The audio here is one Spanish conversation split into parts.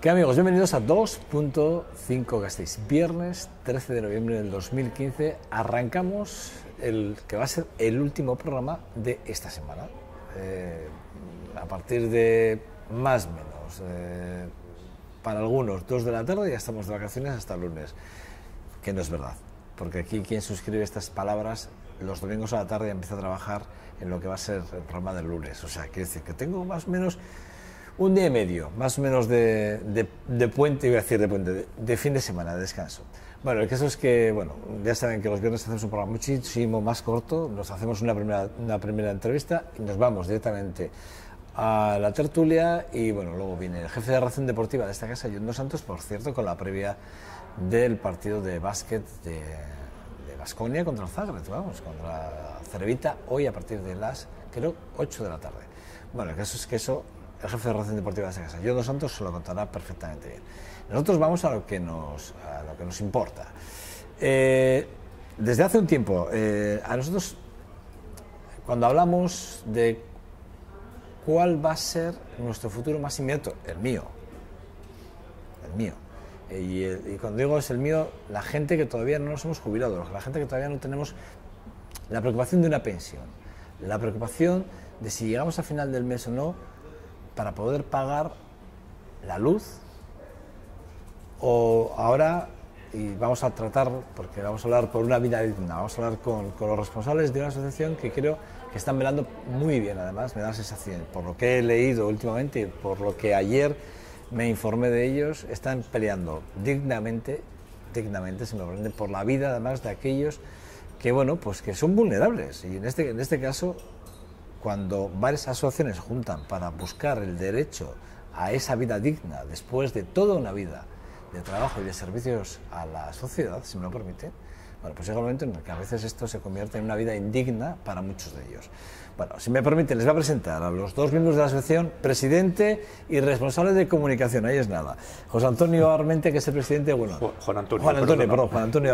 ¿Qué amigos? Bienvenidos a 2.5 Gasteiz. Viernes 13 de noviembre del 2015 arrancamos el que va a ser el último programa de esta semana. A partir de más o menos, para algunos 2 de la tarde ya estamos de vacaciones hasta el lunes, que no es verdad, porque aquí quien suscribe estas palabras los domingos a la tarde ya empieza a trabajar en lo que va a ser el programa del lunes. O sea, quiere decir que tengo más o menos un día y medio, más o menos de puente, iba a decir de puente, de fin de semana, de descanso. Bueno, el caso es que, bueno, ya saben que los viernes hacemos un programa muchísimo más corto, nos hacemos una primera entrevista y nos vamos directamente a la tertulia y, bueno, luego viene el jefe de redacción deportiva de esta casa, Jon dos Santos, por cierto, con la previa del partido de básquet de Baskonia contra el Zagreb, vamos, contra Cervita, hoy a partir de las, creo, 8 de la tarde. Bueno, el caso es que eso, el jefe de redacción deportiva de esta casa, Jon dos Santos, se lo contará perfectamente bien. Nosotros vamos a lo que nos importa. Desde hace un tiempo, a nosotros, cuando hablamos de cuál va a ser nuestro futuro más inmediato, el mío. Y cuando digo es el mío, la gente que todavía no nos hemos jubilado, la gente que todavía no tenemos la preocupación de una pensión, la preocupación de si llegamos a final del mes o no, para poder pagar la luz, o ahora, y vamos a tratar, porque vamos a hablar por una vida digna, vamos a hablar con los responsables de una asociación que creo que están velando muy bien, además, me da la sensación, por lo que he leído últimamente y por lo que ayer me informé de ellos, están peleando dignamente, se me sorprende, por la vida, además, de aquellos que, bueno, pues que son vulnerables, y en este caso, cuando varias asociaciones se juntan para buscar el derecho a esa vida digna después de toda una vida de trabajo y de servicios a la sociedad, si me lo permite, bueno, pues llega un momento en el que a veces esto se convierte en una vida indigna para muchos de ellos. Bueno, si me permite, les voy a presentar a los 2 miembros de la asociación, presidente y responsable de comunicación, ahí es nada. José Antonio Armente, que es el presidente, bueno... Juan Antonio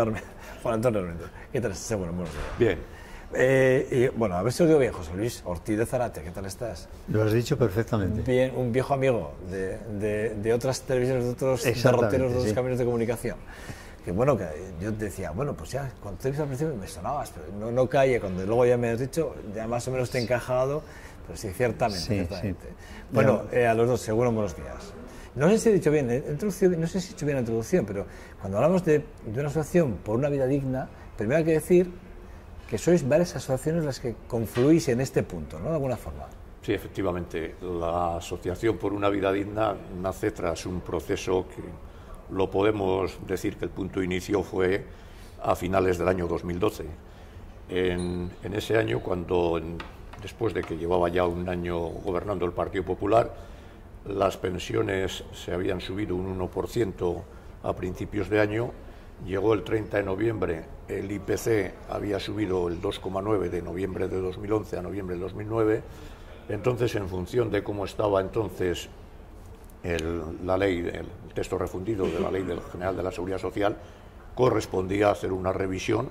Armente. ¿Qué tal estás? Bueno, buenos días. Bien. Y, bueno, a ver si os digo bien, José Luis Ortiz de Zarate, ¿qué tal estás? Lo has dicho perfectamente. Bien, un viejo amigo de otras televisiones, de otros derroteros, de otros caminos de comunicación. Que bueno, que yo decía, bueno, pues ya, cuando te he visto al principio me sonabas, pero no cae, cuando luego ya me has dicho, ya más o menos te he encajado, pero sí, ciertamente. Sí. Bueno, a los dos, seguro, buenos días. No sé si he dicho bien, no sé si he hecho bien la introducción, pero cuando hablamos de una asociación por una vida digna, primero hay que decir que sois varias asociaciones las que confluís en este punto, ¿no? De alguna forma. Sí, efectivamente, la Asociación por una Vida Digna nace tras un proceso que lo podemos decir que el punto de inicio fue a finales del año 2012. En ese año, después de que llevaba ya un año gobernando el Partido Popular, las pensiones se habían subido un 1% a principios de año. Llegó el 30 de noviembre, el IPC había subido el 2,9 de noviembre de 2011 a noviembre de 2009. Entonces, en función de cómo estaba entonces la ley, el texto refundido de la Ley General de la Seguridad Social, correspondía hacer una revisión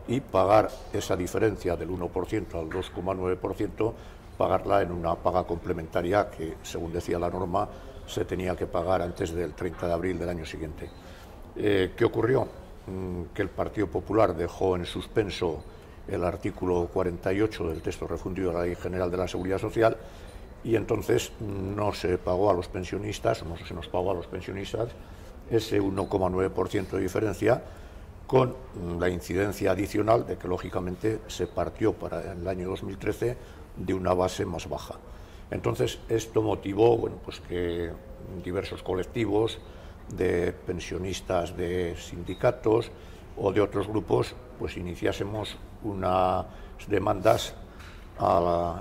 y pagar esa diferencia del 1% al 2,9%, pagarla en una paga complementaria que, según decía la norma, se tenía que pagar antes del 30 de abril del año siguiente. ¿Qué ocurrió? Que el Partido Popular dejó en suspenso el artículo 48 del texto refundido de la Ley General de la Seguridad Social y entonces no se pagó a los pensionistas, no se nos pagó a los pensionistas ese 1,9% de diferencia, con la incidencia adicional de que lógicamente se partió para el año 2013 de una base más baja. Entonces esto motivó, bueno, pues que diversos colectivos de pensionistas de sindicatos o de otros grupos pues iniciásemos unas demandas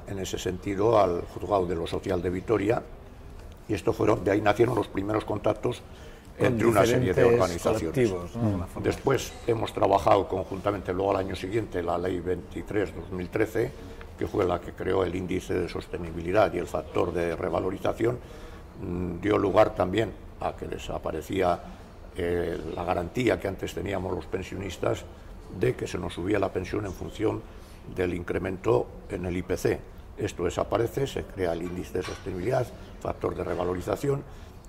en ese sentido al Juzgado de lo Social de Vitoria, y de ahí nacieron los primeros contactos entre una serie de organizaciones. ¿No? Después hemos trabajado conjuntamente, luego al año siguiente, la Ley 23/2013, que fue la que creó el índice de sostenibilidad y el factor de revalorización, dio lugar también a que desaparecía la garantía que antes teníamos los pensionistas de que se nos subía la pensión en función del incremento en el IPC. Esto desaparece, se crea el índice de sostenibilidad, factor de revalorización,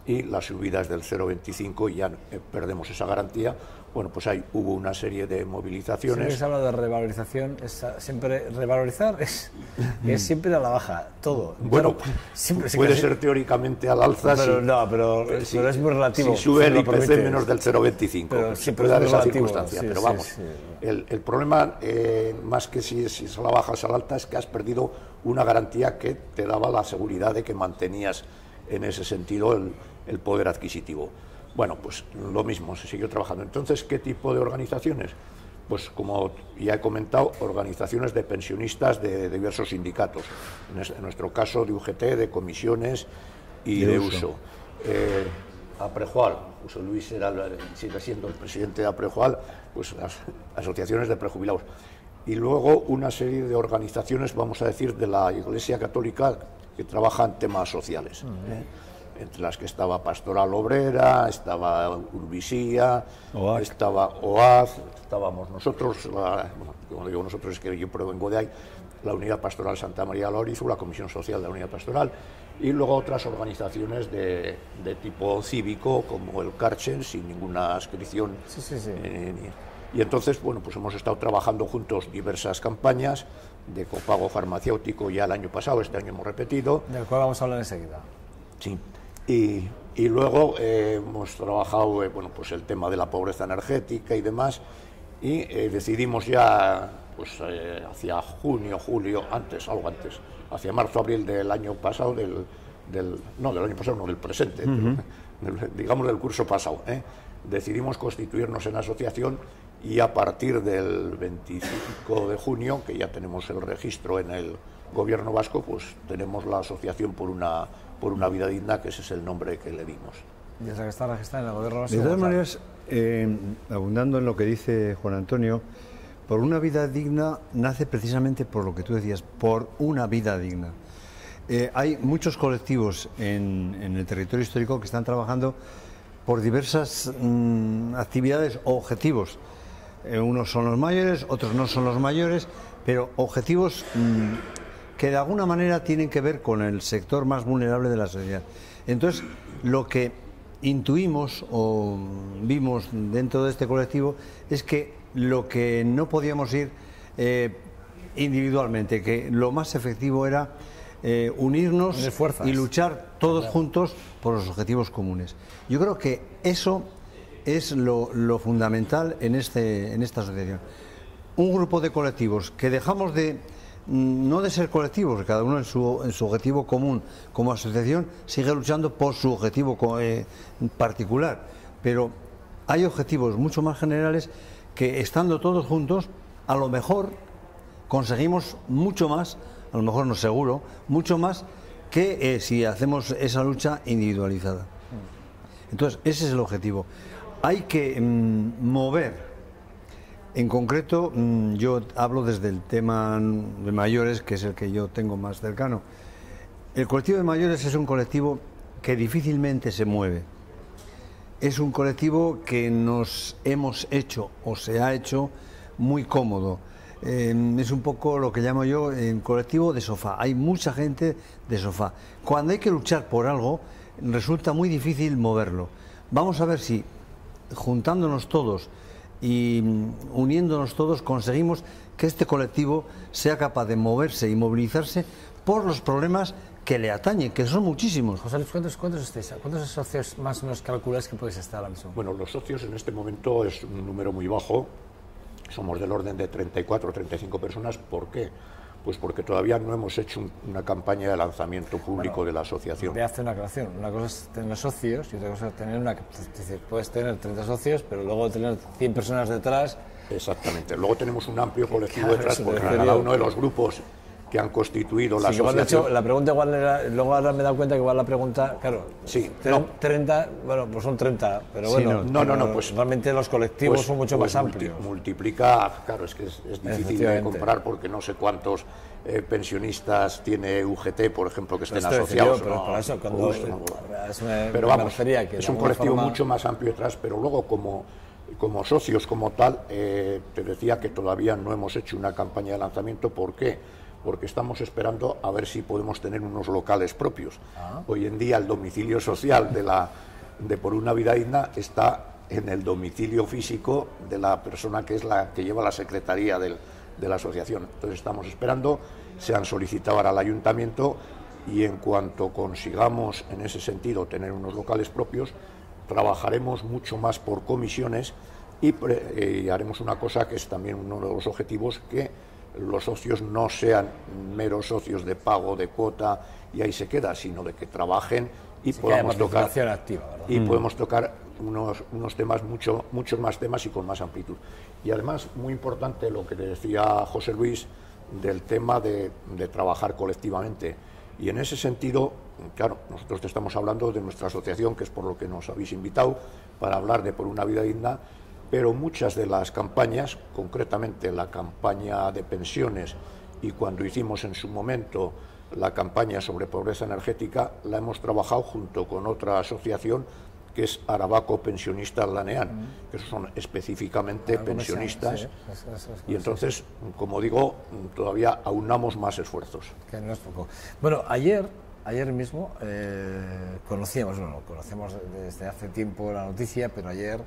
y la subida es del 0,25 y ya perdemos esa garantía. Bueno, pues ahí hubo una serie de movilizaciones. Siempre se habla de revalorización, siempre revalorizar es siempre a la baja, todo. Bueno, siempre puede ser teóricamente al alza, pero, pero es muy relativo. Si sube el IPC menos del 0,25, pero se puede dar esa circunstancia. Pero vamos, el problema, más que si es a la baja o es a la alta, es que has perdido una garantía que te daba la seguridad de que mantenías en ese sentido el poder adquisitivo. Bueno, pues lo mismo, se siguió trabajando. Entonces, ¿qué tipo de organizaciones? Pues como ya he comentado, organizaciones de pensionistas de diversos sindicatos, en nuestro caso de UGT, de comisiones y de uso. APREJUAL, José Luis sigue siendo el presidente de APREJUAL, pues las asociaciones de prejubilados. Y luego una serie de organizaciones, vamos a decir, de la Iglesia Católica que trabajan temas sociales. Entre las que estaba Pastoral Obrera, estaba Urbisía, estaba OAZ, estábamos nosotros, como digo nosotros es que yo provengo de ahí, la Unidad Pastoral Santa María de la Orizu, la Comisión Social de la Unidad Pastoral, y luego otras organizaciones de tipo cívico, como el Carchen, sin ninguna adscripción. Y entonces, bueno, pues hemos estado trabajando juntos diversas campañas de copago farmacéutico ya el año pasado, este año hemos repetido. Del cual vamos a hablar enseguida. Sí. Y luego hemos trabajado bueno, pues el tema de la pobreza energética y demás, y decidimos ya pues hacia junio, julio, algo antes, hacia marzo, abril del año pasado, del presente, digamos del curso pasado, decidimos constituirnos en asociación y a partir del 25 de junio, que ya tenemos el registro en el Gobierno vasco, pues tenemos la asociación por una vida digna, que ese es el nombre que le dimos. Y esa que está registrada en el Gobierno vasco. De todas maneras, abundando en lo que dice Juan Antonio, por una vida digna nace precisamente por lo que tú decías, por una vida digna. Hay muchos colectivos en el territorio histórico que están trabajando por diversas actividades o objetivos. Unos son los mayores, otros no son los mayores, pero objetivos que de alguna manera tienen que ver con el sector más vulnerable de la sociedad. Entonces, lo que intuimos o vimos dentro de este colectivo es que lo que no podíamos ir individualmente, que lo más efectivo era unirnos y luchar todos juntos por los objetivos comunes. Yo creo que eso es lo fundamental en esta asociación. Un grupo de colectivos que dejamos no de ser colectivos, cada uno en su objetivo común como asociación sigue luchando por su objetivo particular, pero hay objetivos mucho más generales que estando todos juntos a lo mejor conseguimos mucho más, a lo mejor no seguro, mucho más que si hacemos esa lucha individualizada. Entonces ese es el objetivo. Hay que mover. En concreto, yo hablo desde el tema de mayores, que es el que yo tengo más cercano. El colectivo de mayores es un colectivo que difícilmente se mueve. Es un colectivo que nos hemos hecho o se ha hecho muy cómodo. Es un poco lo que llamo yo el colectivo de sofá. Hay mucha gente de sofá. Cuando hay que luchar por algo, resulta muy difícil moverlo. Vamos a ver si, juntándonos todos y uniéndonos todos, conseguimos que este colectivo sea capaz de moverse y movilizarse por los problemas que le atañen, que son muchísimos. José Luis, ¿cuántos estáis? ¿Cuántos socios más o menos calculáis que podéis estar ahora mismo? Bueno, los socios en este momento es un número muy bajo, somos del orden de 34 o 35 personas. ¿Por qué? Pues porque todavía no hemos hecho una campaña de lanzamiento público de la asociación. Voy a hacer una aclaración. Una cosa es tener socios y otra cosa es tener una... Es decir, puedes tener 30 socios, pero luego tener 100 personas detrás. Exactamente. Luego tenemos un amplio colectivo detrás, porque cada uno de los grupos que han constituido la asociación... De hecho, la pregunta igual era... Luego ahora me he dado cuenta que igual la pregunta... Claro, sí, 30, bueno, pues son 30, pero bueno... Sí, no, pues... Realmente los colectivos son mucho más amplios. Multiplica, claro, es que es difícil de comparar porque no sé cuántos pensionistas tiene UGT, por ejemplo, que estén asociados. Pero vamos, es un colectivo mucho más amplio detrás, pero luego como socios como tal, te decía que todavía no hemos hecho una campaña de lanzamiento. ¿Por qué? porque estamos esperando a ver si podemos tener unos locales propios. Hoy en día el domicilio social de Por una Vida Digna está en el domicilio físico de la persona que es la que lleva la secretaría de la asociación. Entonces estamos esperando, se han solicitado ahora al ayuntamiento, y en cuanto consigamos en ese sentido tener unos locales propios, trabajaremos mucho más por comisiones y haremos una cosa que es también uno de los objetivos, que los socios no sean meros socios de pago de cuota y ahí se queda, sino de que trabajen y podamos tocar activa, ¿verdad? Y podemos tocar unos temas, muchos más temas y con más amplitud. Y además, muy importante lo que decía José Luis del tema de trabajar colectivamente. Y en ese sentido, claro, nosotros te estamos hablando de nuestra asociación, que es por lo que nos habéis invitado, para hablar de Por una Vida Digna, pero muchas de las campañas, concretamente la campaña de pensiones y cuando hicimos en su momento la campaña sobre pobreza energética, la hemos trabajado junto con otra asociación que es Aravaco Pensionistas Lanean, que son específicamente pensionistas, sí, y entonces, como digo, todavía aunamos más esfuerzos. Que no es poco. Bueno, ayer mismo conocemos desde hace tiempo la noticia, pero ayer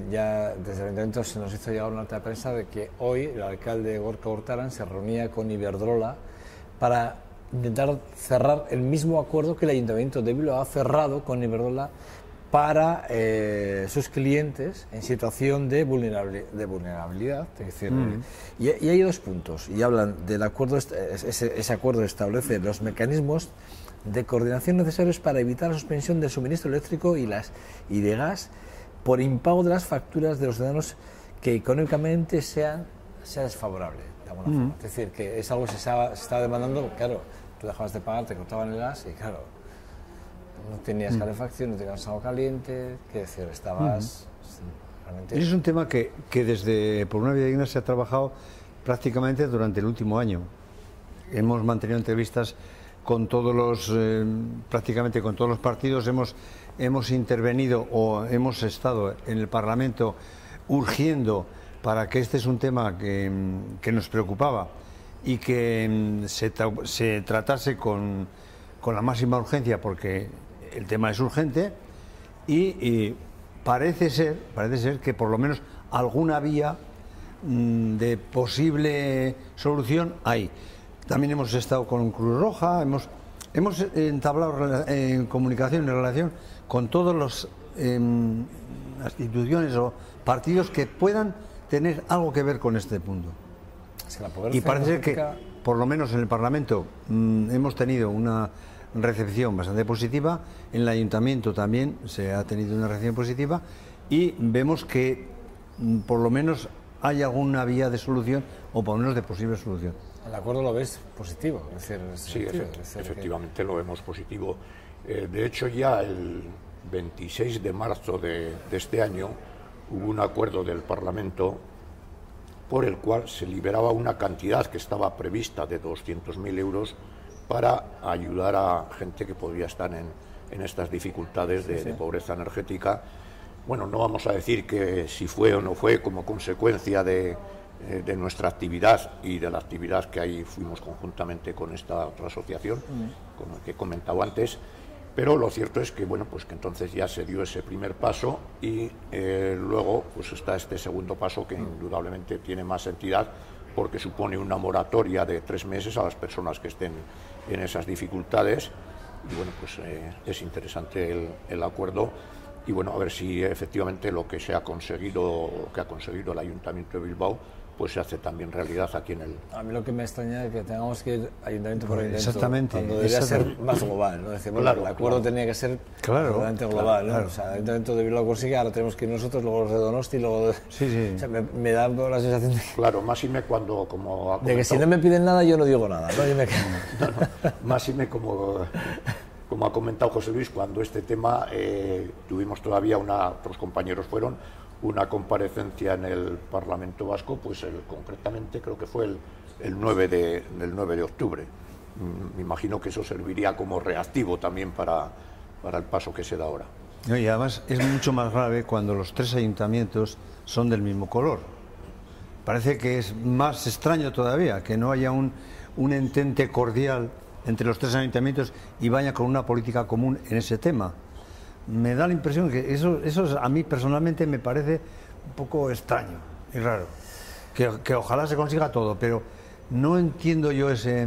ya desde el Ayuntamiento se nos hizo llegar una nota de prensa de que hoy el alcalde Gorka Urtaran se reunía con Iberdrola para intentar cerrar el mismo acuerdo que el Ayuntamiento de Bilbao ha cerrado con Iberdrola para sus clientes en situación de vulnerabilidad. Es decir, y hay dos puntos, y hablan del acuerdo. Ese acuerdo establece los mecanismos de coordinación necesarios para evitar la suspensión del suministro eléctrico y de gas por impago de las facturas de los ciudadanos que económicamente sea desfavorable, de alguna forma. Es decir, que es algo que se estaba demandando. Claro, tú dejabas de pagar, te cortaban el gas y claro, no tenías calefacción, no tenías agua caliente, que decir, estabas realmente... Es un tema que desde Por una Vida Digna se ha trabajado prácticamente durante el último año. Hemos mantenido entrevistas con prácticamente con todos los partidos, hemos intervenido o hemos estado en el Parlamento urgiendo para que este es un tema que nos preocupaba y que se tratase con la máxima urgencia, porque el tema es urgente y parece ser que por lo menos alguna vía de posible solución hay. También hemos estado con Cruz Roja, hemos entablado en comunicación, en relación con todas las instituciones o partidos que puedan tener algo que ver con este punto. Y parece ser que, por lo menos en el Parlamento, hemos tenido una recepción bastante positiva, en el Ayuntamiento también se ha tenido una recepción positiva y vemos que por lo menos hay alguna vía de solución o por lo menos de posible solución. ¿El acuerdo lo ves positivo? Es decir, sí, efectivamente lo vemos positivo. De hecho, ya el 26 de marzo de este año hubo un acuerdo del Parlamento por el cual se liberaba una cantidad que estaba prevista de 200.000 euros para ayudar a gente que podría estar en estas dificultades de pobreza energética. Bueno, no vamos a decir que si fue o no fue como consecuencia de nuestra actividad y de la actividad que ahí fuimos conjuntamente con esta otra asociación, con la que he comentado antes, pero lo cierto es que, bueno, pues que entonces ya se dio ese primer paso y luego pues está este segundo paso que indudablemente tiene más entidad porque supone una moratoria de 3 meses a las personas que estén en esas dificultades y bueno, pues es interesante el acuerdo y bueno, a ver si efectivamente lo que se ha conseguido, lo que ha conseguido el Ayuntamiento de Bilbao, pues se hace también realidad aquí en el... A mí lo que me extraña es que tengamos que ir ayuntamiento por ayuntamiento. Exactamente. Cuando debería ser más global, ¿no? Decir, bueno, claro, el acuerdo tenía que ser realmente global, ¿no? Claro. O sea, el ayuntamiento de Bilbao consigue, ahora tenemos que ir nosotros, luego los de Donosti, luego... O sea, me da la sensación de... Claro, más y me cuando, como ha comentado... De que si no me piden nada, yo no digo nada, ¿no? Yo me... Más y me como ha comentado José Luis, cuando este tema tuvimos todavía otros compañeros fueron una comparecencia en el Parlamento Vasco, pues concretamente creo que fue el 9 de octubre. Me imagino que eso serviría como reactivo también para el paso que se da ahora. Y además es mucho más grave cuando los 3 ayuntamientos son del mismo color. Parece que es más extraño todavía que no haya un un entente cordial entre los tres ayuntamientos y vaya con una política común en ese tema. Me da la impresión que eso a mí personalmente me parece un poco extraño y raro. Que ojalá se consiga todo, pero no entiendo yo esa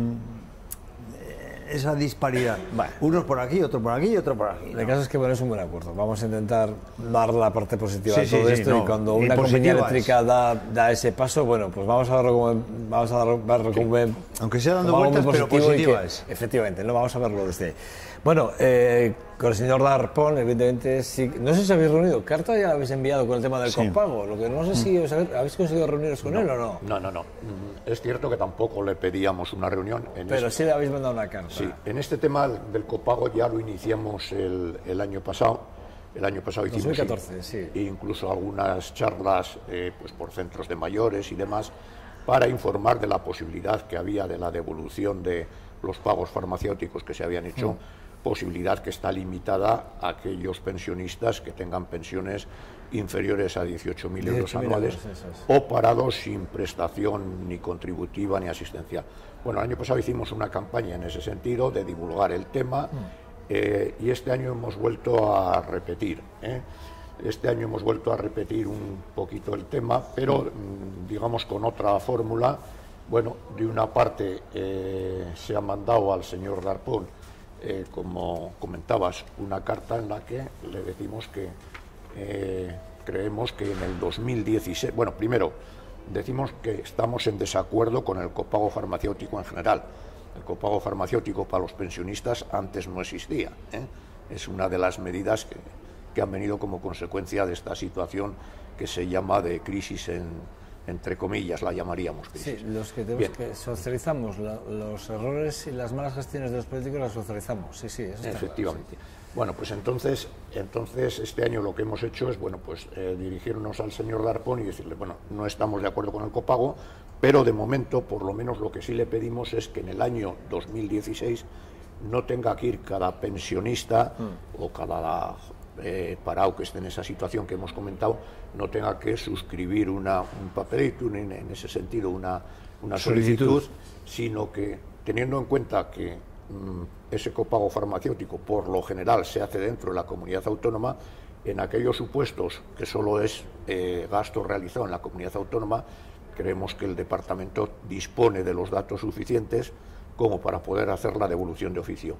disparidad. Vale. Unos por aquí, otro por aquí y otro por aquí. El caso es que bueno, es un buen acuerdo. Vamos a intentar dar la parte positiva de todo esto, y cuando una compañía eléctrica da ese paso, bueno, pues vamos a verlo como aunque sea dando vueltas, pero positiva es. Efectivamente, no vamos a verlo desde ahí. Bueno, con el señor Darpón, evidentemente, sí. No sé si habéis reunido. ¿Carta ya la habéis enviado con el tema del copago? Lo que no sé si habéis conseguido reuniros con él o no. No. Es cierto que tampoco le pedíamos una reunión. Pero sí le habéis mandado una carta. Sí, en este tema del copago ya lo iniciamos el año pasado. El año pasado hicimos 2014, sí. Incluso algunas charlas pues por centros de mayores y demás, para informar de la posibilidad que había de la devolución de los pagos farmacéuticos que se habían hecho. Posibilidad que está limitada a aquellos pensionistas que tengan pensiones inferiores a 18.000 euros anuales o parados sin prestación ni contributiva ni asistencial. Bueno, el año pasado hicimos una campaña en ese sentido de divulgar el tema y este año hemos vuelto a repetir. Este año hemos vuelto a repetir un poquito el tema, pero digamos con otra fórmula. Bueno, de una parte se ha mandado al señor Darpón, como comentabas, una carta en la que le decimos que creemos que en el 2016, bueno, primero decimos que estamos en desacuerdo con el copago farmacéutico en general. El copago farmacéutico para los pensionistas antes no existía, Es una de las medidas que han venido como consecuencia de esta situación que se llama de crisis entre comillas, la llamaríamos crisis. Sí, los que tenemos que socializamos los errores y las malas gestiones de los políticos las socializamos, sí, eso está efectivamente. Claro, sí. Bueno, pues entonces este año lo que hemos hecho es, bueno, pues dirigirnos al señor Darpón y decirle, bueno, no estamos de acuerdo con el copago, pero de momento, por lo menos lo que sí le pedimos es que en el año 2016 no tenga que ir cada pensionista o cada parado que esté en esa situación que hemos comentado, no tenga que suscribir un papelito, en ese sentido una solicitud, sino que teniendo en cuenta que ese copago farmacéutico por lo general se hace dentro de la comunidad autónoma, en aquellos supuestos que solo es gasto realizado en la comunidad autónoma, creemos que el departamento dispone de los datos suficientes como para poder hacer la devolución de oficio.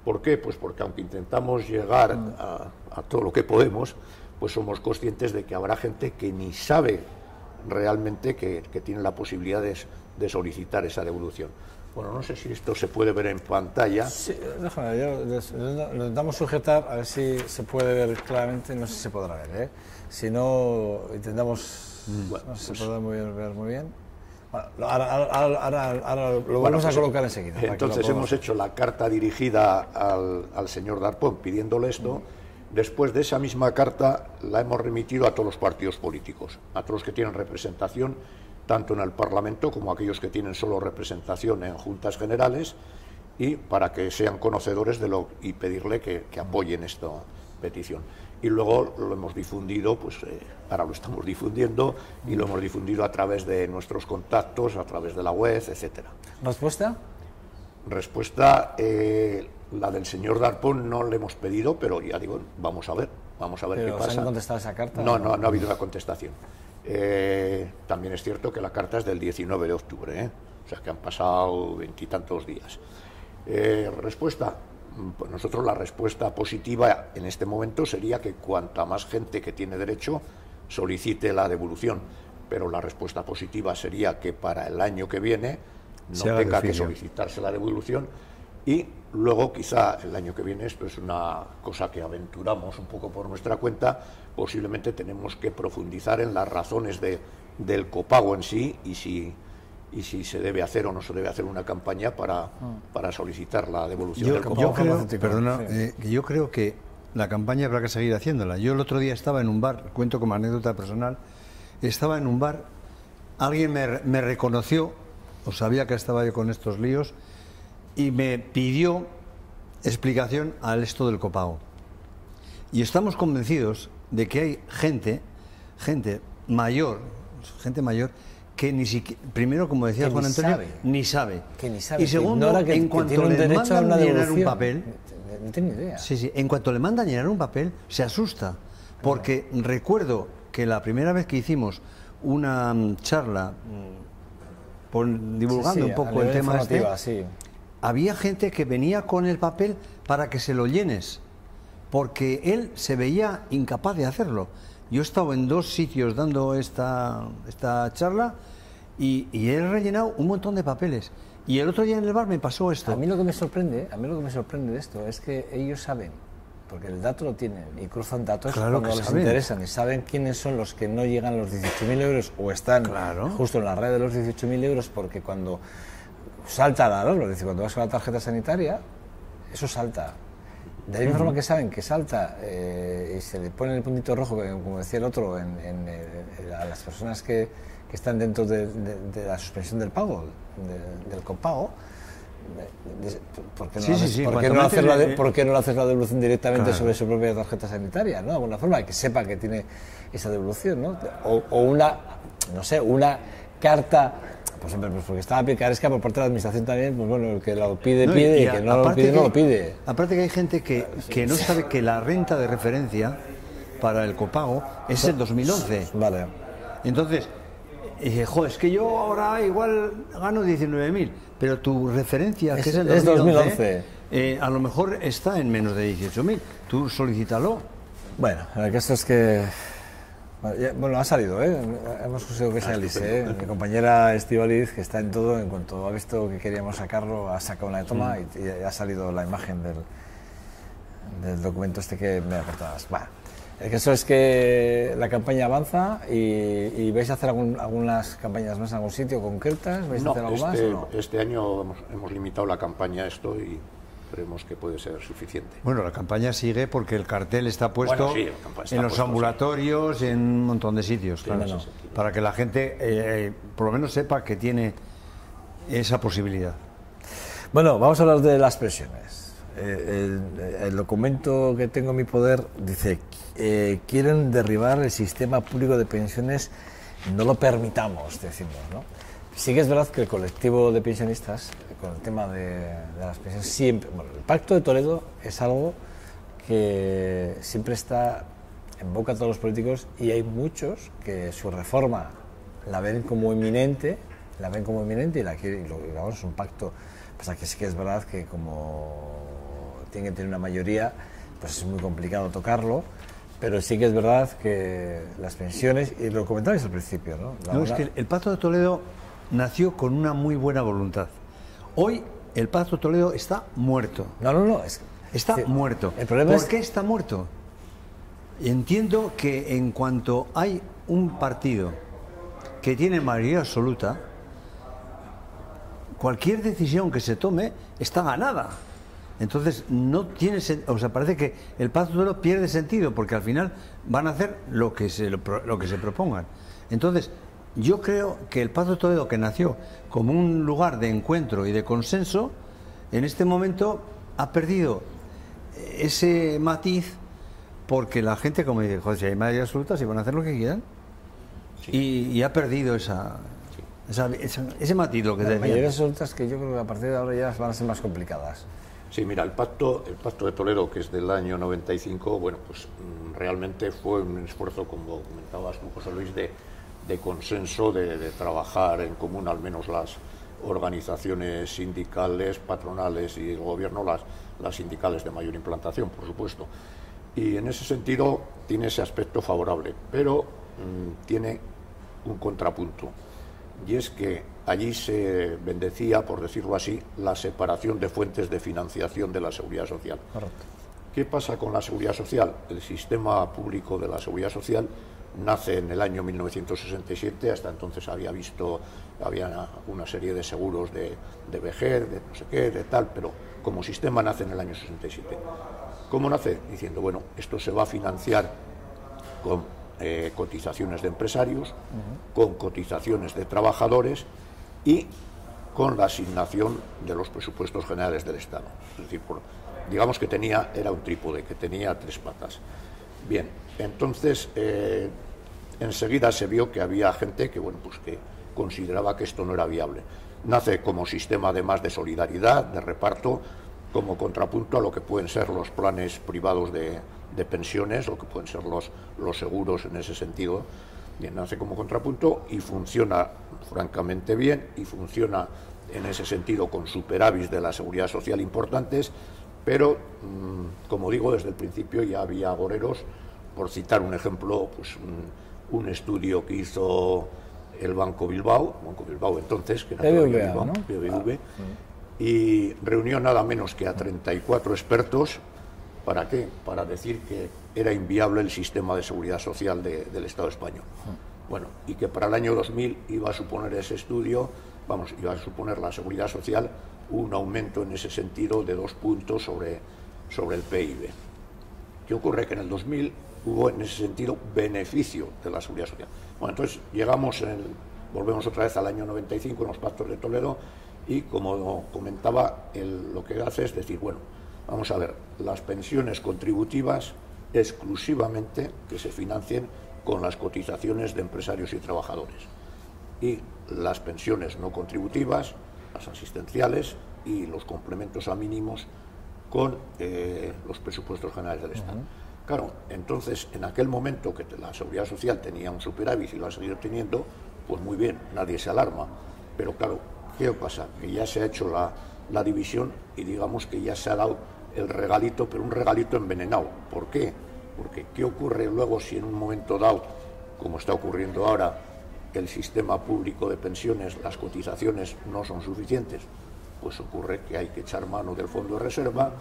¿Por qué? Pues porque aunque intentamos llegar a todo lo que podemos, pues somos conscientes de que habrá gente que ni sabe realmente que tiene la posibilidad de solicitar esa devolución. Bueno, no sé si esto se puede ver en pantalla. Sí, déjame, lo intentamos sujetar, a ver si se puede ver claramente, no sé si se podrá ver, Si no, intentamos, no sé si se podrá ver muy bien. Bueno, ahora lo vamos a colocar enseguida. Entonces hemos hecho la carta dirigida al señor Darpón pidiéndole esto. Después de esa misma carta la hemos remitido a todos los partidos políticos, a todos los que tienen representación, tanto en el Parlamento como aquellos que tienen solo representación en juntas generales, y para que sean conocedores de y pedirle que apoyen esta petición. Y luego lo hemos difundido, pues ahora lo estamos difundiendo, y lo hemos difundido a través de nuestros contactos, a través de la web, etcétera. ¿Respuesta? Respuesta, la del señor Darpón no le hemos pedido, pero ya digo, vamos a ver qué pasa. ¿Se han contestado esa carta? No ha habido una contestación. También es cierto que la carta es del 19 de octubre, o sea que han pasado 20 y tantos días. Respuesta. Pues nosotros la respuesta positiva en este momento sería que cuanta más gente que tiene derecho solicite la devolución, pero la respuesta positiva sería que para el año que viene no tenga que solicitarse la devolución, y luego quizá el año que viene, esto es una cosa que aventuramos un poco por nuestra cuenta, posiblemente tenemos que profundizar en las razones del copago en sí y si se debe hacer o no se debe hacer una campaña para solicitar la devolución del copago. Yo creo que la campaña habrá que seguir haciéndola. Yo el otro día estaba en un bar, cuento como anécdota personal, estaba en un bar, alguien me reconoció, o sabía que estaba yo con estos líos, y me pidió explicación al esto del copago. Y estamos convencidos de que hay gente mayor que ni siquiera, primero, como decía Juan Antonio, ni sabe. Que ni sabe. Y segundo, en cuanto le mandan a llenar un papel, no tiene ni idea. Sí, en cuanto le mandan a llenar un papel, se asusta. Porque recuerdo que la primera vez que hicimos una charla divulgando un poco el tema había gente que venía con el papel para que se lo llenes, porque él se veía incapaz de hacerlo. Yo he estado en 2 sitios dando esta charla y he rellenado un montón de papeles. Y el otro día en el bar me pasó esto. A mí lo que me sorprende de esto es que ellos saben, porque el dato lo tienen y cruzan datos cuando les interesan, y saben quiénes son los que no llegan a los 18.000 euros o están justo en la red de los 18.000 euros, porque cuando salta la alarma, es decir, cuando vas con la tarjeta sanitaria, eso salta. De la misma forma que saben que salta y se le pone el puntito rojo, como decía el otro, a las personas que están dentro de la suspensión del pago, del copago, ¿por qué no haces la devolución directamente sobre su propia tarjeta sanitaria, ¿no? De alguna forma, que sepa que tiene esa devolución, ¿no? O una carta, pues porque estaba picaresca por parte de la administración también, pues bueno, el que lo pide, pide, y el que no lo pide, no lo pide. Aparte que hay gente que no sabe que la renta de referencia para el copago es el 2011. Vale. Entonces, joder, es que yo ahora igual gano 19.000, pero tu referencia, que es el 2011, a lo mejor está en menos de 18.000. Tú solicítalo. Bueno, el caso es que... Bueno, ha salido, hemos conseguido que saliese. Mi compañera Estíbaliz, que está en todo, en cuanto ha visto que queríamos sacarlo, ha sacado una de toma y ha salido la imagen del documento este que me aportabas. Bueno, el caso es que la campaña avanza y ¿vais a hacer algunas campañas más en algún sitio concretas? ¿Vais a hacer algo más o no? Este año hemos limitado la campaña a esto y creemos que puede ser suficiente. Bueno, la campaña sigue porque el cartel está puesto en los ambulatorios, en un montón de sitios, para que la gente por lo menos sepa que tiene esa posibilidad. Bueno, vamos a hablar de las pensiones. El documento que tengo en mi poder dice: quieren derribar el sistema público de pensiones, no lo permitamos, decimos, ¿no? Sí que es verdad que el colectivo de pensionistas, con el tema de las pensiones, siempre... Bueno, el Pacto de Toledo es algo que siempre está en boca de todos los políticos, y hay muchos que su reforma la ven como inminente y la quieren, es un pacto. Pasa que sí que es verdad que como tiene que tener una mayoría, pues es muy complicado tocarlo. Pero sí que es verdad que las pensiones, y lo comentabais al principio, ¿no? Es que el Pacto de Toledo nació con una muy buena voluntad. Hoy el Pacto de Toledo está muerto. Está muerto. El problema ¿Por qué está muerto? Entiendo que en cuanto hay un partido que tiene mayoría absoluta, cualquier decisión que se tome está ganada. Entonces no tiene, parece que el Pacto de Toledo pierde sentido, porque al final van a hacer lo que se propongan. Entonces yo creo que el Pacto de Toledo, que nació como un lugar de encuentro y de consenso, en este momento ha perdido ese matiz, porque la gente, como dice, joder, si hay mayoría absoluta, si van a hacer lo que quieran, y ha perdido ese matiz, lo que las mayorías absolutas, que yo creo que a partir de ahora ya van a ser más complicadas. Sí, mira, el pacto de Toledo, que es del año 95, bueno, pues realmente fue un esfuerzo, como comentabas tú, José Luis, de consenso, de trabajar en común, al menos las organizaciones sindicales, patronales y el gobierno, las sindicales de mayor implantación, por supuesto. Y en ese sentido tiene ese aspecto favorable, pero tiene un contrapunto, y es que allí se bendecía, por decirlo así, la separación de fuentes de financiación de la seguridad social. Correcto. ¿Qué pasa con la seguridad social? El sistema público de la seguridad social nace en el año 1967, hasta entonces había una serie de seguros de vejez, de no sé qué, de tal, pero como sistema nace en el año 67. ¿Cómo nace? Diciendo, bueno, esto se va a financiar con cotizaciones de empresarios, con cotizaciones de trabajadores y con la asignación de los presupuestos generales del Estado. Es decir, digamos que era un trípode, que tenía 3 patas. Bien, entonces enseguida se vio que había gente que, bueno, pues que consideraba que esto no era viable. Nace como sistema además de solidaridad, de reparto, como contrapunto a lo que pueden ser los planes privados de pensiones, lo que pueden ser los seguros en ese sentido. Bien, nace como contrapunto y funciona francamente bien, y funciona en ese sentido con superávits de la seguridad social importantes, pero como digo, desde el principio ya había agoreros. Por citar un ejemplo, pues un estudio que hizo el Banco Bilbao entonces, que era BBVA, Bilbao, ¿no? BBV, y reunió nada menos que a 34 expertos. ¿Para qué? Para decir que era inviable el sistema de seguridad social del Estado español. Bueno, y que para el año 2000 iba a suponer ese estudio, iba a suponer la seguridad social un aumento en ese sentido de 2 puntos sobre el PIB. ¿Qué ocurre? Que en el 2000 hubo en ese sentido beneficio de la seguridad social. Bueno, entonces volvemos otra vez al año 95 en los pactos de Toledo, y como comentaba, lo que hace es decir, bueno, vamos a ver, las pensiones contributivas exclusivamente que se financien con las cotizaciones de empresarios y trabajadores, y las pensiones no contributivas, las asistenciales y los complementos a mínimos con los presupuestos generales del Estado. Claro, entonces en aquel momento que la seguridad social tenía un superávit y lo ha seguido teniendo, pues muy bien, nadie se alarma, pero claro, ¿qué pasa? Que ya se ha hecho la división, y digamos que ya se ha dado el regalito, pero un regalito envenenado. ¿Por qué? Porque ¿qué ocurre luego si en un momento dado, como está ocurriendo ahora, el sistema público de pensiones, las cotizaciones no son suficientes? Pues ocurre que hay que echar mano del fondo de reserva,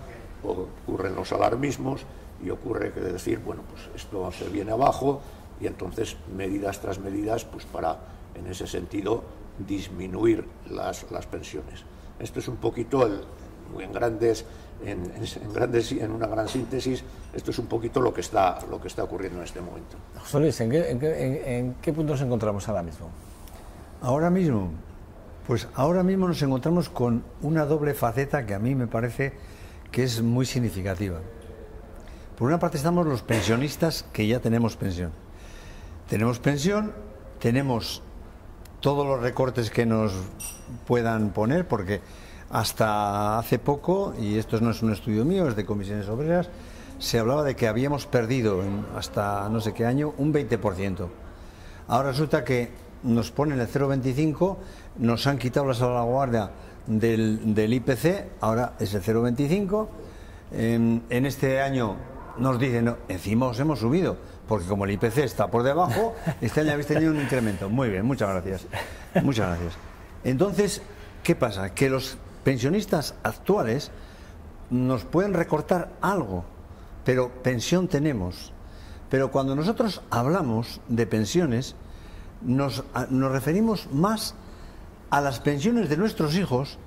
ocurren los alarmismos, y ocurre que decir, bueno, pues esto se viene abajo, y entonces medidas tras medidas, pues para, en ese sentido, disminuir las pensiones. Esto es un poquito, en una gran síntesis, esto es un poquito lo que está ocurriendo en este momento. José Luis, ¿en qué punto nos encontramos ahora mismo? Ahora mismo, pues ahora mismo nos encontramos con una doble faceta que a mí me parece que es muy significativa. Por una parte estamos los pensionistas que ya tenemos pensión. Tenemos pensión, tenemos todos los recortes que nos puedan poner, porque hasta hace poco, y esto no es un estudio mío, es de Comisiones Obreras, se hablaba de que habíamos perdido hasta no sé qué año un 20%. Ahora resulta que nos ponen el 0,25, nos han quitado la salvaguardia del IPC, ahora es el 0,25. En este año nos dicen, no, encima os hemos subido, porque como el IPC está por debajo, este año habéis tenido un incremento. Muy bien, muchas gracias. Muchas gracias. Entonces, ¿qué pasa? Que los pensionistas actuales nos pueden recortar algo, pero pensión tenemos. Pero cuando nosotros hablamos de pensiones, nos referimos más a las pensiones de nuestros hijos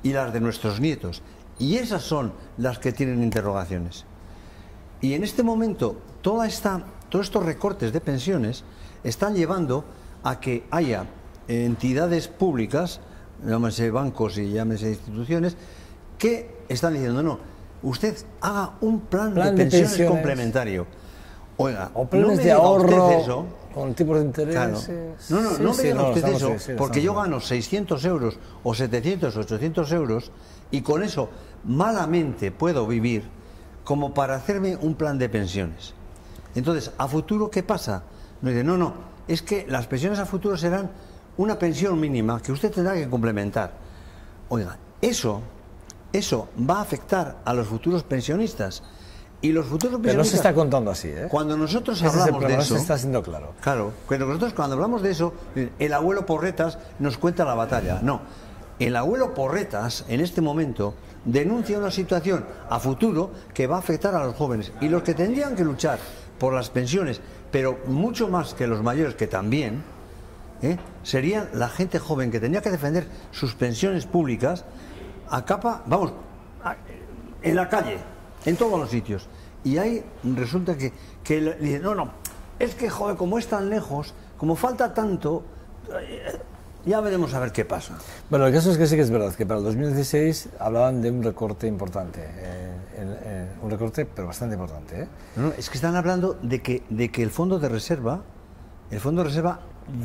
y las de nuestros nietos. Y esas son las que tienen interrogaciones. Y en este momento, todos estos recortes de pensiones están llevando a que haya entidades públicas, llámese bancos y llámese instituciones, que están diciendo, no, usted haga un plan de pensiones complementario. Oiga, o planes de ahorro con tipos de interés. Claro. No me diga usted eso, porque yo gano 600 euros o 700, 800 euros, y con eso malamente puedo vivir, como para hacerme un plan de pensiones. Entonces, ¿a futuro qué pasa? Nos dicen, no, es que las pensiones a futuro serán una pensión mínima que usted tendrá que complementar. Oiga, eso va a afectar a los futuros pensionistas. Y los futuros pensionistas... Pero no se está contando así, ¿eh? Cuando nosotros hablamos de eso... No se está siendo claro. Claro, cuando hablamos de eso, el abuelo Porretas nos cuenta la batalla. No, el abuelo Porretas, en este momento, denuncia una situación a futuro que va a afectar a los jóvenes. Y los que tendrían que luchar por las pensiones, pero mucho más que los mayores, que también, serían la gente joven que tendría que defender sus pensiones públicas a capa, vamos, en la calle, en todos los sitios. Y ahí resulta que dicen, no, es que, joder, como es tan lejos, como falta tanto, ya veremos a ver qué pasa. Bueno, el caso es que sí que es verdad que para el 2016 hablaban de un recorte importante, un recorte pero bastante importante. No, es que están hablando de que el fondo de reserva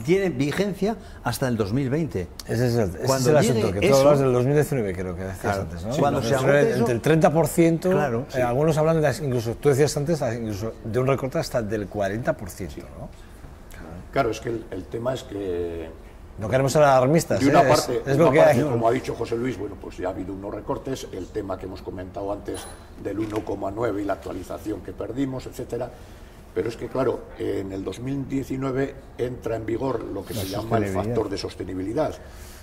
tiene vigencia hasta el 2020. Ese es el asunto, que tú hablas del 2019, creo que decías antes, ¿no? Cuando se agote entre el 30%, claro, algunos hablan incluso, tú decías antes, incluso de un recorte hasta del 40%, ¿no? Claro, es que el tema es que... No queremos ser alarmistas. De una parte, es lo que hay. Como ha dicho José Luis, bueno, pues ya ha habido unos recortes, el tema que hemos comentado antes del 1,9 y la actualización que perdimos, etcétera. Pero es que, claro, en el 2019 entra en vigor lo que se llama el factor de sostenibilidad.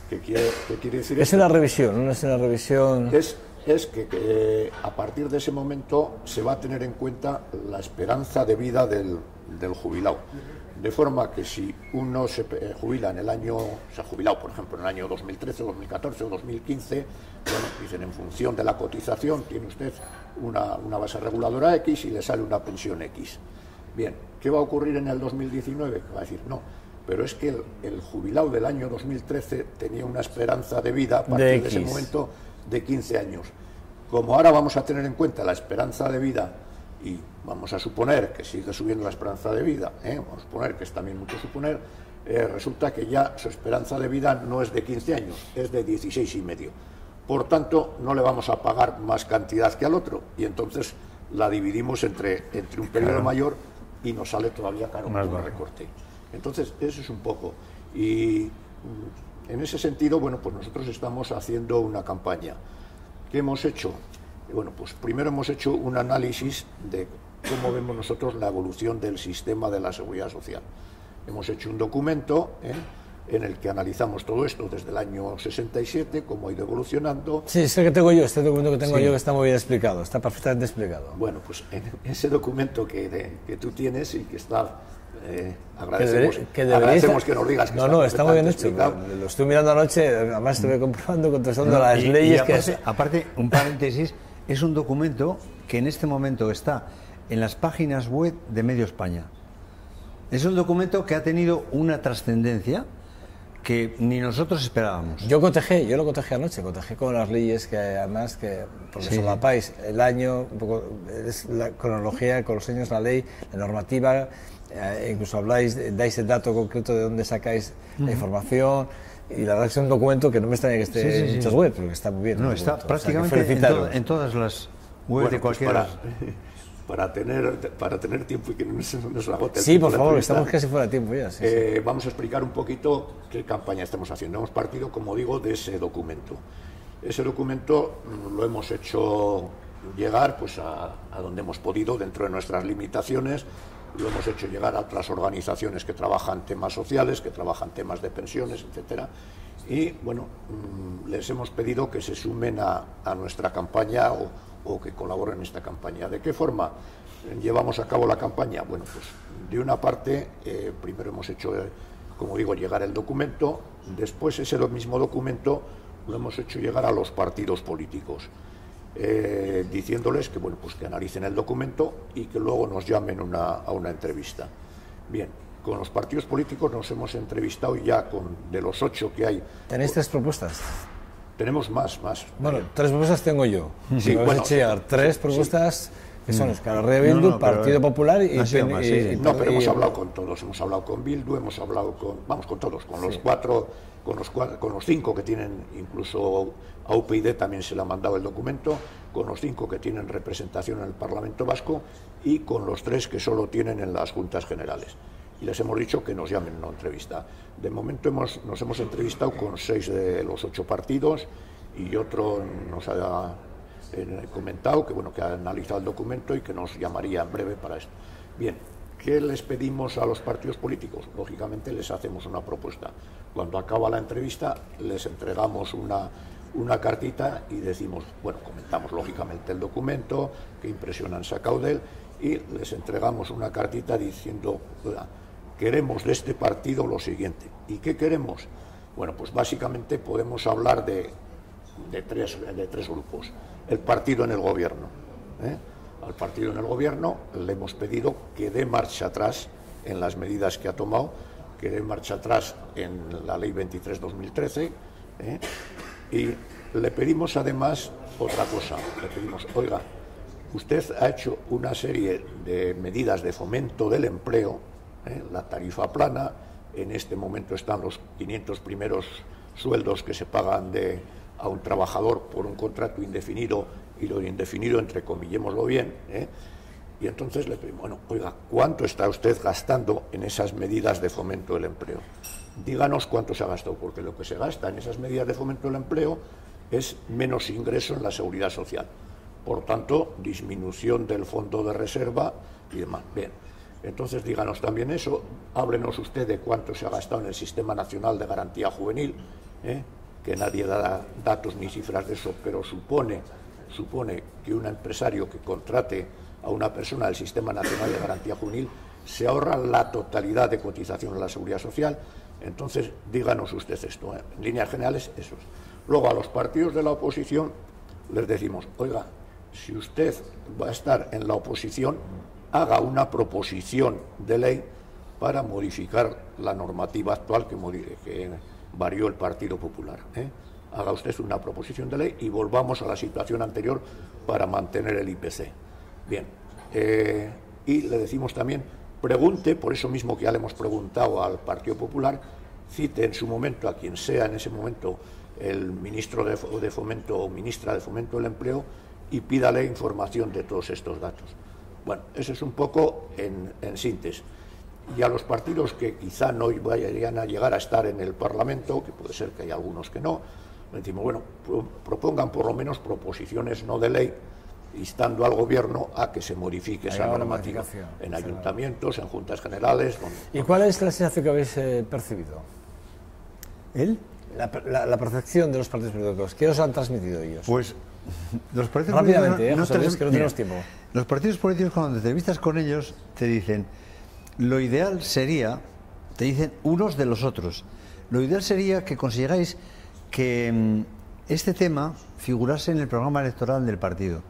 ¿Qué quiere decir? Es una revisión, ¿no? Es una revisión... Es que a partir de ese momento se va a tener en cuenta la esperanza de vida del jubilado. De forma que si uno se jubila en el año, se ha jubilado, por ejemplo, en el año 2013, 2014 o 2015, bueno, dicen, en función de la cotización tiene usted una base reguladora X y le sale una pensión X. Bien, ¿qué va a ocurrir en el 2019? Va a decir, no, pero es que el jubilado del año 2013 tenía una esperanza de vida a partir de ese momento de 15 años. Como ahora vamos a tener en cuenta la esperanza de vida y vamos a suponer que sigue subiendo la esperanza de vida, vamos a suponer que es también mucho suponer, resulta que ya su esperanza de vida no es de 15 años, es de 16 y medio. Por tanto, no le vamos a pagar más cantidad que al otro y entonces la dividimos entre un periodo mayor y nos sale todavía caro un recorte. Entonces, eso es un poco. Y en ese sentido, bueno, pues nosotros estamos haciendo una campaña. ¿Qué hemos hecho? Bueno, pues primero hemos hecho un análisis de cómo vemos nosotros la evolución del sistema de la seguridad social. Hemos hecho un documento en el que analizamos todo esto desde el año 67, cómo ha ido evolucionando. Sí, es el que tengo yo, este documento que tengo yo que está muy bien explicado, está perfectamente explicado. Bueno, pues en ese documento que tú tienes y que está... agradecemos que nos digas que está muy bien hecho. Lo estuve mirando anoche, además estuve comprobando, contestando las leyes que... Aparte, un paréntesis, es un documento que en este momento está en las páginas web de Medio España. Es un documento que ha tenido una trascendencia que ni nosotros esperábamos. Yo lo cotejé anoche, cotejé con las leyes que además, porque solapáis el año, un poco, es la cronología, con los años, la ley, la normativa, incluso dais el dato concreto de dónde sacáis la información, y la verdad es que es un documento que no me extraña que esté en muchas webs, porque está muy bien. No, está prácticamente en todas las webs de cualquiera. Para tener tiempo y que no se nos agote el tiempo. Sí, por favor, estamos casi fuera de tiempo ya. Vamos a explicar un poquito qué campaña estamos haciendo. Hemos partido, como digo, de ese documento. Ese documento lo hemos hecho llegar pues, a donde hemos podido, dentro de nuestras limitaciones. Lo hemos hecho llegar a otras organizaciones que trabajan temas sociales, que trabajan temas de pensiones, etcétera. Y, bueno, les hemos pedido que se sumen a nuestra campaña o que colaboren en esta campaña. ¿De qué forma llevamos a cabo la campaña? Bueno, pues de una parte, primero hemos hecho, como digo, llegar el documento, después ese mismo documento lo hemos hecho llegar a los partidos políticos, diciéndoles que, bueno, pues que analicen el documento y que luego nos llamen a una entrevista. Bien, con los partidos políticos nos hemos entrevistado ya de los 8 que hay. ¿Tenéis 3 propuestas? Tenemos más. Bueno, 3 propuestas tengo yo. Sí, bueno, hecho llegar 3 propuestas que son Euskal Herria Bildu, Partido Popular y No, pero hemos hablado con todos. Hemos hablado con Bildu, hemos hablado con todos, con los 4, con los 5 que tienen, incluso a UPyD también se le ha mandado el documento, con los 5 que tienen representación en el Parlamento Vasco y con los 3 que solo tienen en las Juntas Generales. Y les hemos dicho que nos llamen a una entrevista. De momento nos hemos entrevistado con 6 de los 8 partidos y otro nos ha comentado que ha analizado el documento y que nos llamaría en breve para esto. Bien, ¿qué les pedimos a los partidos políticos? Lógicamente les hacemos una propuesta. Cuando acaba la entrevista les entregamos una cartita y decimos, bueno, comentamos lógicamente el documento, qué impresión han sacado de él, y les entregamos una cartita diciendo, queremos de este partido lo siguiente. ¿Y qué queremos? Bueno, pues básicamente podemos hablar de tres grupos. El partido en el gobierno. Al partido en el gobierno le hemos pedido que dé marcha atrás en las medidas que ha tomado, que dé marcha atrás en la Ley 23/2013, y le pedimos además otra cosa. Le pedimos, oiga, usted ha hecho una serie de medidas de fomento del empleo, la tarifa plana, en este momento están los 500 primeros sueldos que se pagan a un trabajador por un contrato indefinido, y lo indefinido, entrecomillémoslo bien, y entonces le pedimos, bueno, oiga, ¿cuánto está usted gastando en esas medidas de fomento del empleo? Díganos cuánto se ha gastado, porque lo que se gasta en esas medidas de fomento del empleo es menos ingreso en la seguridad social. Por tanto, disminución del fondo de reserva y demás. Bien, entonces díganos también eso, háblenos usted de cuánto se ha gastado en el Sistema Nacional de Garantía Juvenil, que nadie da datos ni cifras de eso, pero supone que un empresario que contrate a una persona del Sistema Nacional de Garantía Juvenil se ahorra la totalidad de cotización en la Seguridad Social. Entonces, díganos usted esto, en líneas generales, eso es. Luego, a los partidos de la oposición les decimos, oiga, si usted va a estar en la oposición, haga una proposición de ley para modificar la normativa actual que varió el Partido Popular. Haga usted una proposición de ley y volvamos a la situación anterior para mantener el IPC. Bien, y le decimos también, pregunte, por eso mismo que ya le hemos preguntado al Partido Popular, cite en su momento a quien sea en ese momento el ministro de Fomento o ministra de Fomento del Empleo y pídale información de todos estos datos. Bueno, eso es un poco en síntesis. Y a los partidos que quizá no vayan a llegar a estar en el Parlamento, que puede ser que haya algunos que no, le decimos, bueno, propongan por lo menos proposiciones no de ley, instando al Gobierno a que se modifique esa normativa en ayuntamientos, en juntas generales. ¿Y cuál es la sensación que habéis percibido? La percepción de los partidos políticos. ¿Qué os han transmitido ellos? Pues los partidos rápidamente, José Luis, que no tenemos tiempo. Los partidos políticos, cuando te entrevistas con ellos, te dicen, lo ideal sería, te dicen unos de los otros, lo ideal sería que consigáis que este tema figurase en el programa electoral del partido,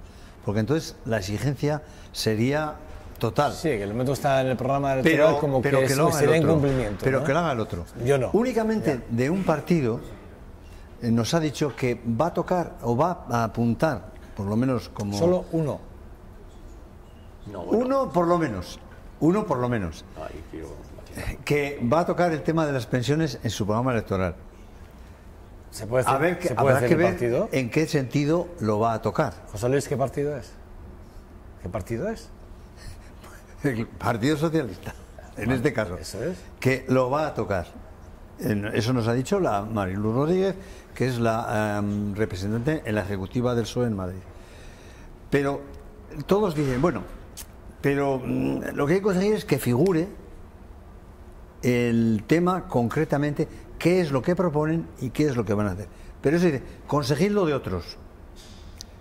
porque entonces la exigencia sería total. Sí, que el momento está en el programa electoral pero que sería incumplimiento. Pero ¿no? que lo haga el otro. Yo no. Únicamente de un partido nos ha dicho que va a tocar o va a apuntar, por lo menos como... Solo uno. No, bueno. Uno por lo menos. Que va a tocar el tema de las pensiones en su programa electoral. ¿Se puede hacer, a ver, habrá que ver en qué sentido lo va a tocar. José Luis, ¿qué partido es? ¿Qué partido es? El Partido Socialista, en este caso. Eso es. Que lo va a tocar. Eso nos ha dicho la Mariluz Rodríguez, que es la representante en la ejecutiva del PSOE en Madrid. Pero todos dicen, bueno, pero lo que hay que conseguir es que figure el tema concretamente, qué es lo que proponen y qué es lo que van a hacer. Pero eso dice, conseguirlo de otros.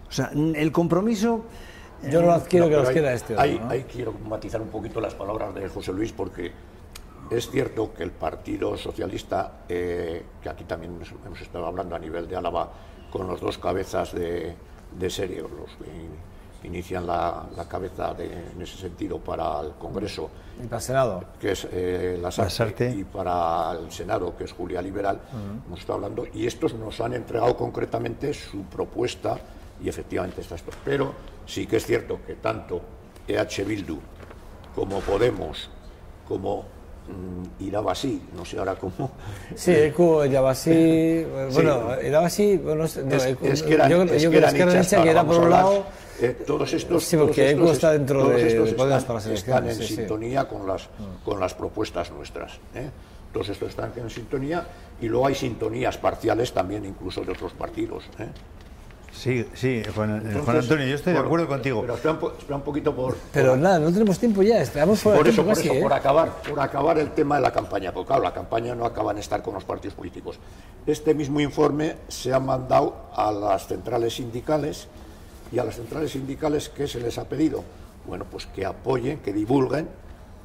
O sea, el compromiso... Yo no quiero que los quiera este otro, ¿no? Ahí quiero matizar un poquito las palabras de José Luis, porque es cierto que el Partido Socialista, que aquí también hemos estado hablando a nivel de Álava, con los dos cabezas de serie, los que inician la cabeza en ese sentido para el Congreso, y para el Senado, que es Lasarte, y para el Senado, que es Julia Liberal, hemos estado hablando, y estos nos han entregado concretamente su propuesta, y efectivamente está esto. Pero sí que es cierto que tanto EH Bildu como Podemos, como Irabasí, no sé ahora cómo... Sí, ECU, Irabasí... Bueno, Irabasí... Bueno, es que eran que era por un lado... todos estos... Sí, porque ECU está dentro de Podemos para las elecciones. Están en sintonía con las propuestas nuestras. Todos estos están en sintonía, y luego hay sintonías parciales también incluso de otros partidos. Sí, Juan Antonio, yo estoy de acuerdo contigo. Pero espera un poquito Pero nada, no tenemos tiempo ya, estamos fuera de tiempo casi, por acabar el tema de la campaña, porque claro, la campaña no acaba en estar con los partidos políticos. Este mismo informe se ha mandado a las centrales sindicales, y a las centrales sindicales, ¿qué se les ha pedido? Bueno, pues que apoyen, que divulguen,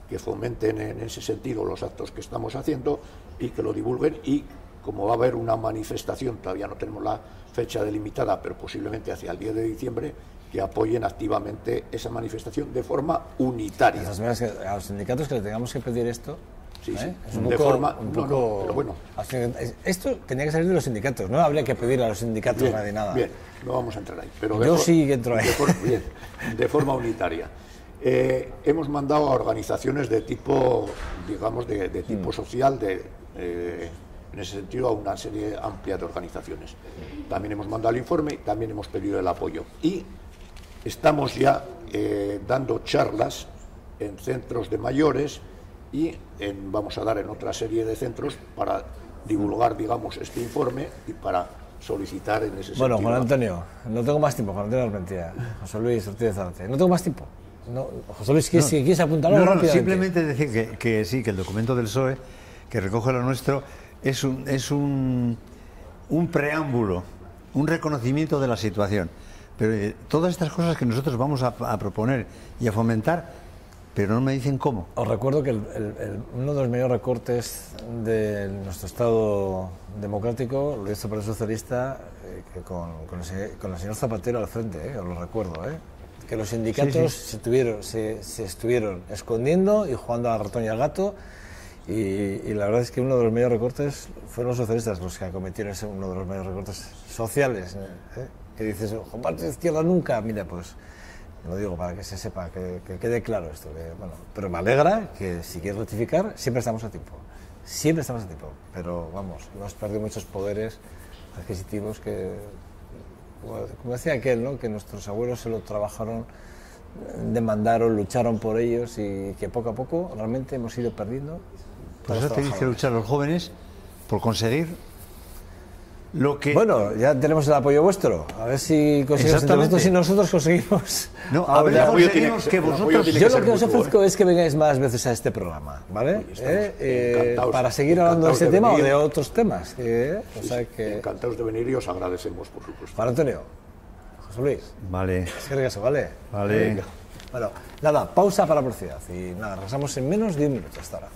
que fomenten en ese sentido los actos que estamos haciendo, y que lo divulguen, y como va a haber una manifestación, todavía no tenemos la fecha delimitada, pero posiblemente hacia el 10 de diciembre, que apoyen activamente esa manifestación de forma unitaria. A los sindicatos que le tengamos que pedir esto, sí, sí. Es un poco, pero bueno. Esto tenía que salir de los sindicatos, no habría que pedirle a los sindicatos nada. Bien, no vamos a entrar ahí. Pero yo sí que entro ahí. De forma unitaria. Hemos mandado a organizaciones de tipo, digamos, de tipo social, en ese sentido, a una serie amplia de organizaciones. También hemos mandado el informe, también hemos pedido el apoyo. Y estamos ya dando charlas en centros de mayores y vamos a dar en otra serie de centros para divulgar, digamos, este informe y para solicitar en ese sentido. Bueno, Juan Antonio, no tengo más tiempo, Juan Antonio Armentía, José Luis Ortiz Zárate, no tengo más tiempo. No, José Luis, ¿quieres apuntar algo rápidamente? Simplemente decir que sí, que el documento del PSOE, que recoge lo nuestro, es un preámbulo, un reconocimiento de la situación. Pero todas estas cosas que nosotros vamos a proponer y a fomentar, pero no me dicen cómo. Os recuerdo que uno de los mayores recortes de nuestro Estado democrático lo hizo el Partido Socialista con el señor Zapatero al frente, os lo recuerdo, que los sindicatos se estuvieron escondiendo y jugando al ratón y al gato, y la verdad es que uno de los mayores recortes fueron los socialistas los que acometieron uno de los mayores recortes sociales, que dices, Juan Martín Izquierda nunca, mira, pues lo digo para que se sepa, que quede claro esto, bueno, pero me alegra que si quieres rectificar, siempre estamos a tiempo, pero vamos, hemos perdido muchos poderes adquisitivos que, como decía aquel, ¿no?, que nuestros abuelos se lo trabajaron, demandaron, lucharon por ellos y que poco a poco realmente hemos ido perdiendo. Por eso tenéis que luchar los jóvenes por conseguir lo que... Bueno, ya tenemos el apoyo vuestro, a ver si conseguimos entre nosotros y nosotros conseguimos... No, a ver, conseguimos que vosotros... Yo lo que os ofrezco es que vengáis más veces a este programa, ¿vale? Para seguir hablando de este tema o de otros temas. O sea que... Encantados de venir y os agradecemos, por supuesto. Juan Antonio, José Luis. Vale. Es que regreso, ¿vale? Vale. Bueno, nada, pausa para publicidad y nada, regresamos en menos de 1 minuto hasta ahora.